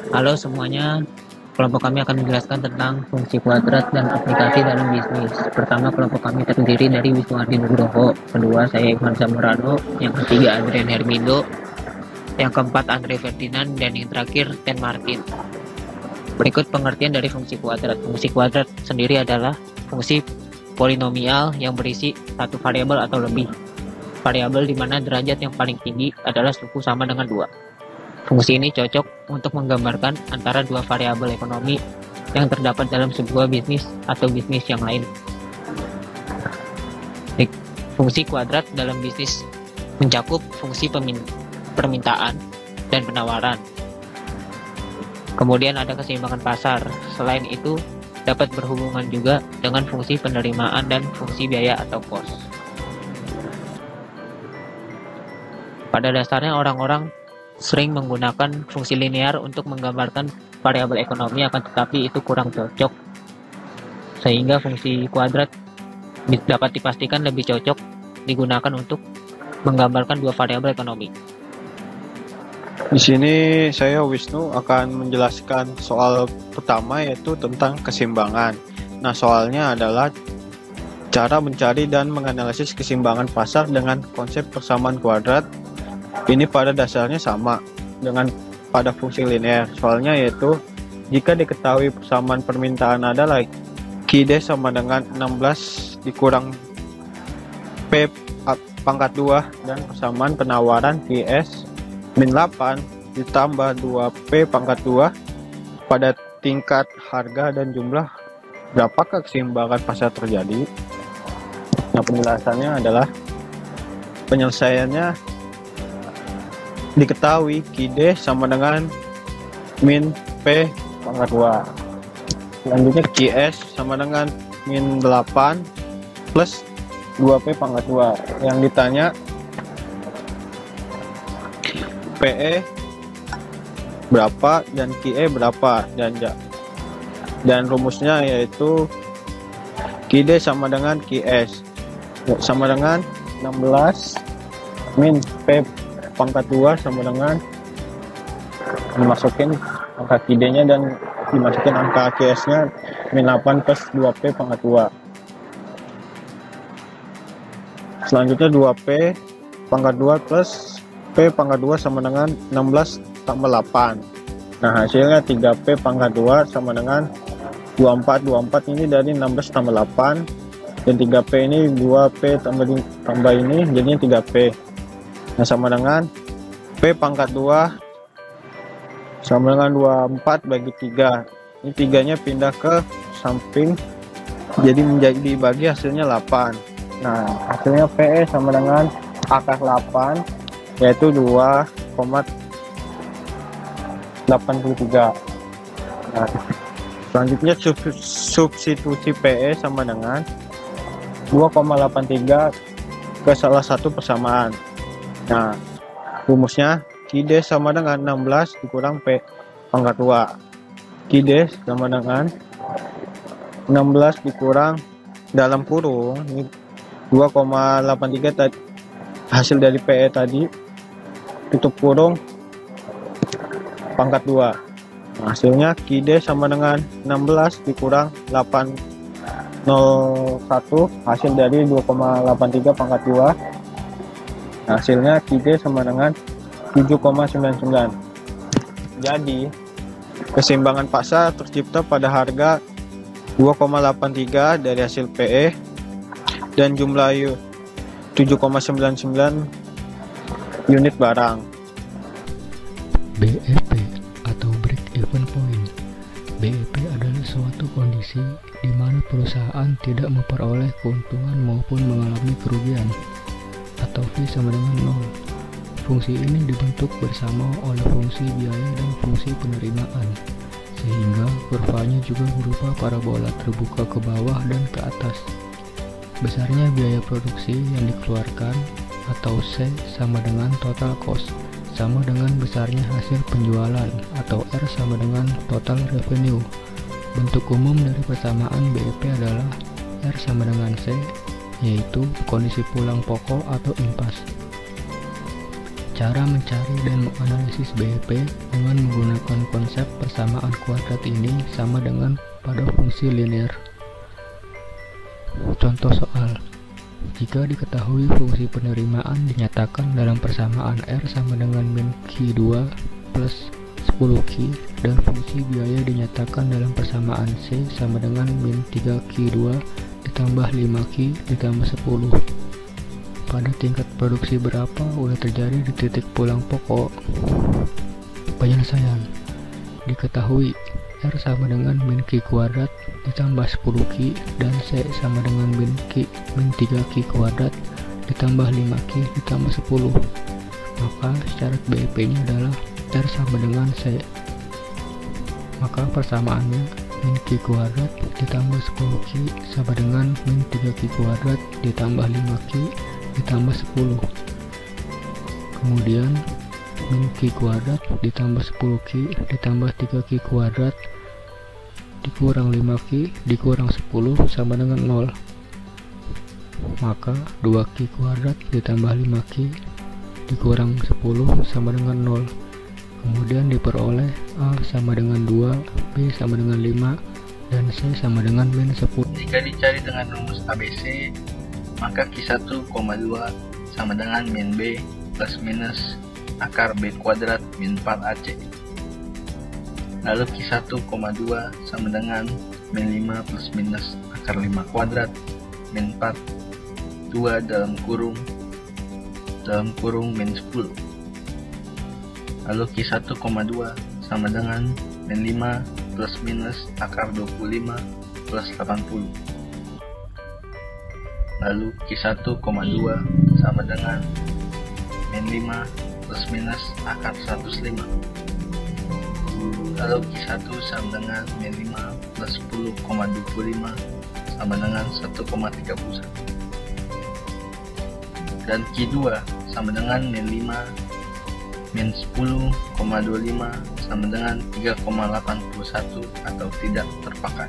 Halo semuanya, kelompok kami akan menjelaskan tentang fungsi kuadrat dan aplikasi dalam bisnis. Pertama, kelompok kami terdiri dari Wisnuardi Nugroho, kedua saya Iman Zamorano, yang ketiga Adrian Hermindo, yang keempat Andre Ferdinand, dan yang terakhir Ten Martin. Berikut pengertian dari fungsi kuadrat. Fungsi kuadrat sendiri adalah fungsi polinomial yang berisi satu variabel atau lebih. Variabel di mana derajat yang paling tinggi adalah suku sama dengan 2. Fungsi ini cocok untuk menggambarkan antara dua variabel ekonomi yang terdapat dalam sebuah bisnis atau bisnis yang lain. Fungsi kuadrat dalam bisnis mencakup fungsi permintaan dan penawaran. Kemudian ada keseimbangan pasar. Selain itu, dapat berhubungan juga dengan fungsi penerimaan dan fungsi biaya atau cost. Pada dasarnya orang-orang sering menggunakan fungsi linear untuk menggambarkan variabel ekonomi, akan tetapi itu kurang cocok, sehingga fungsi kuadrat dapat dipastikan lebih cocok digunakan untuk menggambarkan dua variabel ekonomi. Di sini saya Wisnu akan menjelaskan soal pertama, yaitu tentang keseimbangan. Nah, soalnya adalah cara mencari dan menganalisis keseimbangan pasar dengan konsep persamaan kuadrat. Ini pada dasarnya sama dengan pada fungsi linear. Soalnya yaitu jika diketahui persamaan permintaan adalah QD sama dengan 16 dikurang P pangkat 2 dan persamaan penawaran QS min 8 ditambah 2P pangkat 2 pada tingkat harga dan jumlah, berapakah keseimbangan pasar terjadi? Nah, penjelasannya adalah penyelesaiannya diketahui QD sama dengan min P pangkat 2. Selanjutnya QS sama dengan min 8 plus 2P pangkat 2. Yang ditanya PE berapa dan QE berapa, dan rumusnya yaitu QD sama dengan QS sama dengan 16 min P pangkat 2 sama dengan dimasukin angka QD-nya dan dimasukin angka QS-nya min 8 plus 2P pangkat 2. Selanjutnya 2P pangkat 2 plus P pangkat 2 sama dengan 16 tambah 8. Nah, hasilnya 3P pangkat 2 sama dengan 24. 24 ini dari 16 tambah 8, dan 3P ini 2P tambah ini jadinya 3P. Nah, sama dengan P pangkat 2 sama dengan 24 bagi 3. Ini 3-nya pindah ke samping, jadi menjadi bagi hasilnya 8. Nah, hasilnya PE sama dengan akar 8, yaitu 2,83. Nah, selanjutnya substitusi PE sama dengan 2,83 ke salah satu persamaan. Nah, rumusnya QD sama dengan 16 dikurang P pangkat 2. QD sama dengan 16 dikurang dalam kurung ini 2,83 tadi, hasil dari PE tadi, tutup kurung pangkat 2. Nah, hasilnya QD sama dengan 16 dikurang 801, hasil dari 2,83 pangkat 2. Nah, hasilnya QD sama dengan 7,99. Jadi keseimbangan pasar tercipta pada harga 2,83 dari hasil PE dan jumlah 7,99 unit barang. BEP atau break even point. BEP adalah suatu kondisi di mana perusahaan tidak memperoleh keuntungan maupun mengalami kerugian, atau V sama dengan 0. Fungsi ini dibentuk bersama oleh fungsi biaya dan fungsi penerimaan, sehingga kurvanya juga berupa parabola terbuka ke bawah dan ke atas. Besarnya biaya produksi yang dikeluarkan atau C sama dengan total cost, sama dengan besarnya hasil penjualan atau R sama dengan total revenue. Bentuk umum dari persamaan BEP adalah R sama dengan C, yaitu kondisi pulang pokok atau impas. Cara mencari dan menganalisis BEP dengan menggunakan konsep persamaan kuadrat ini sama dengan pada fungsi linear. Contoh soal: jika diketahui fungsi penerimaan dinyatakan dalam persamaan R sama dengan min Q2 plus 10Q dan fungsi biaya dinyatakan dalam persamaan C sama dengan min 3Q2 ditambah 5Q ditambah 10. Pada tingkat produksi berapa udah terjadi di titik pulang pokok? Penyelesaian: diketahui R sama dengan min Q kuadrat ditambah 10Q dan C sama dengan min 3Q kuadrat ditambah 5Q ditambah 10. Maka syarat BEP nya adalah R sama dengan C. Maka persamaannya min Q kuadrat ditambah 10Q sama dengan min 3Q kuadrat ditambah 5Q ditambah 10. Kemudian min Q kuadrat ditambah 10Q ditambah 3Q kuadrat dikurang 5Q dikurang 10 sama dengan 0. Maka 2Q kuadrat ditambah 5Q dikurang 10 sama dengan 0. Kemudian diperoleh A sama dengan 2, B sama dengan 5, dan C sama dengan min 10. Jika dicari dengan rumus ABC, maka Q1, 2 sama dengan min B plus minus akar B kuadrat min 4AC. Lalu Q1, 2 sama dengan min 5 plus minus akar 5 kuadrat min 4 2 dalam kurung min 10. Lalu Q1, 2 sama dengan min 5 plus minus akar 25 plus 80. Lalu Q1, 2 sama dengan min 5 plus minus akar 105. Lalu Q1 sama dengan min 5 plus 10,25 sama dengan 1,31. Dan Q2 sama dengan min 5 min 10,25 sama dengan 3,81 atau tidak terpakai.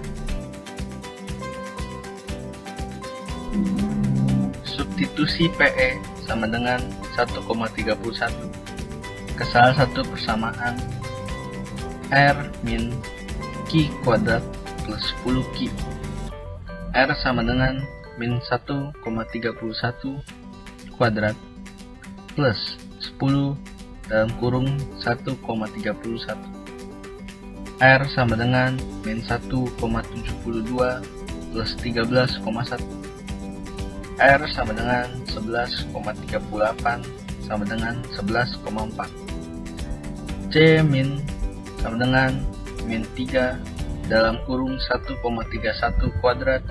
Substitusi PE sama dengan 1,31 ke salah satu persamaan R min Q kuadrat plus 10Q. R sama dengan min 1,31 kuadrat plus 10 dalam kurung 1,31. R sama dengan min 1,72 plus 13,1. R sama dengan 11,38 sama dengan 11,4. C min sama dengan min 3 dalam kurung 1,31 kuadrat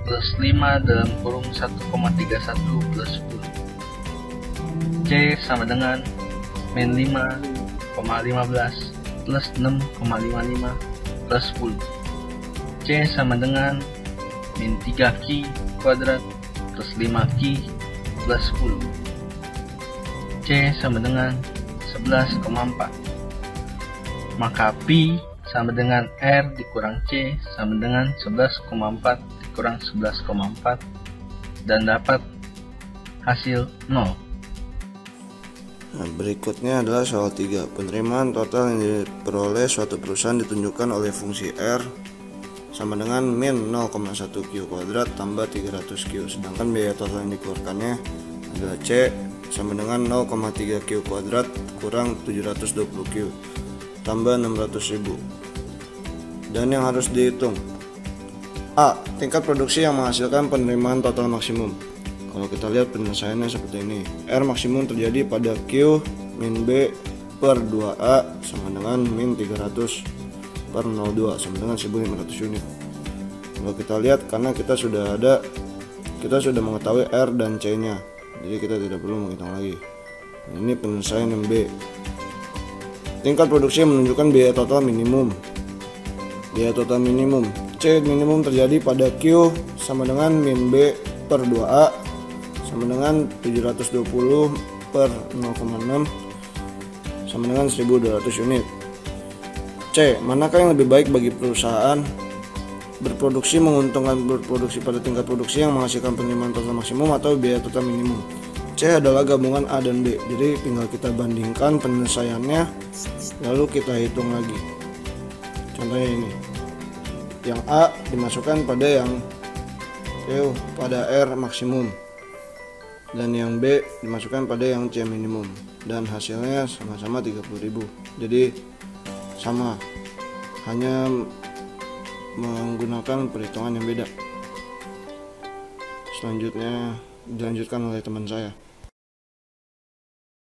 plus 5 dalam kurung 1,31 plus 10. C sama dengan min 5,15 plus 6,55 plus 10. C sama dengan min 3Q kuadrat plus 5Q plus 10. C sama dengan 11,4. Maka Pi sama dengan R dikurang C sama dengan 11,4 dikurang 11,4 dan dapat hasil 0. Nah, berikutnya adalah soal 3. Penerimaan total yang diperoleh suatu perusahaan ditunjukkan oleh fungsi R sama dengan min 0,1Q kuadrat tambah 300Q, sedangkan biaya total yang dikeluarkannya adalah C sama dengan 0,3Q kuadrat kurang 720Q tambah 600.000. Dan yang harus dihitung: A. Tingkat produksi yang menghasilkan penerimaan total maksimum. Kalau kita lihat penyelesaiannya seperti ini. R maksimum terjadi pada Q min B per 2A sama dengan min 300 per 02 sama dengan 1500 unit. Kalau kita lihat, karena kita sudah mengetahui R dan C nya, jadi kita tidak perlu menghitung lagi. Ini penyelesaian yang B. Tingkat produksi menunjukkan biaya total minimum. Biaya total minimum C minimum terjadi pada Q sama dengan min B per 2A sama dengan 720 per 0,6 sama dengan 1200 unit. C. Manakah yang lebih baik bagi perusahaan? Berproduksi menguntungkan berproduksi pada tingkat produksi yang menghasilkan penerimaan total maksimum atau biaya total minimum? C adalah gabungan A dan B. Jadi tinggal kita bandingkan penyelesaiannya, lalu kita hitung lagi. Contohnya ini, yang A dimasukkan pada pada R maksimum, dan yang B dimasukkan pada yang C minimum, dan hasilnya sama-sama 30.000. Jadi sama, hanya menggunakan perhitungan yang beda. Selanjutnya dilanjutkan oleh teman saya.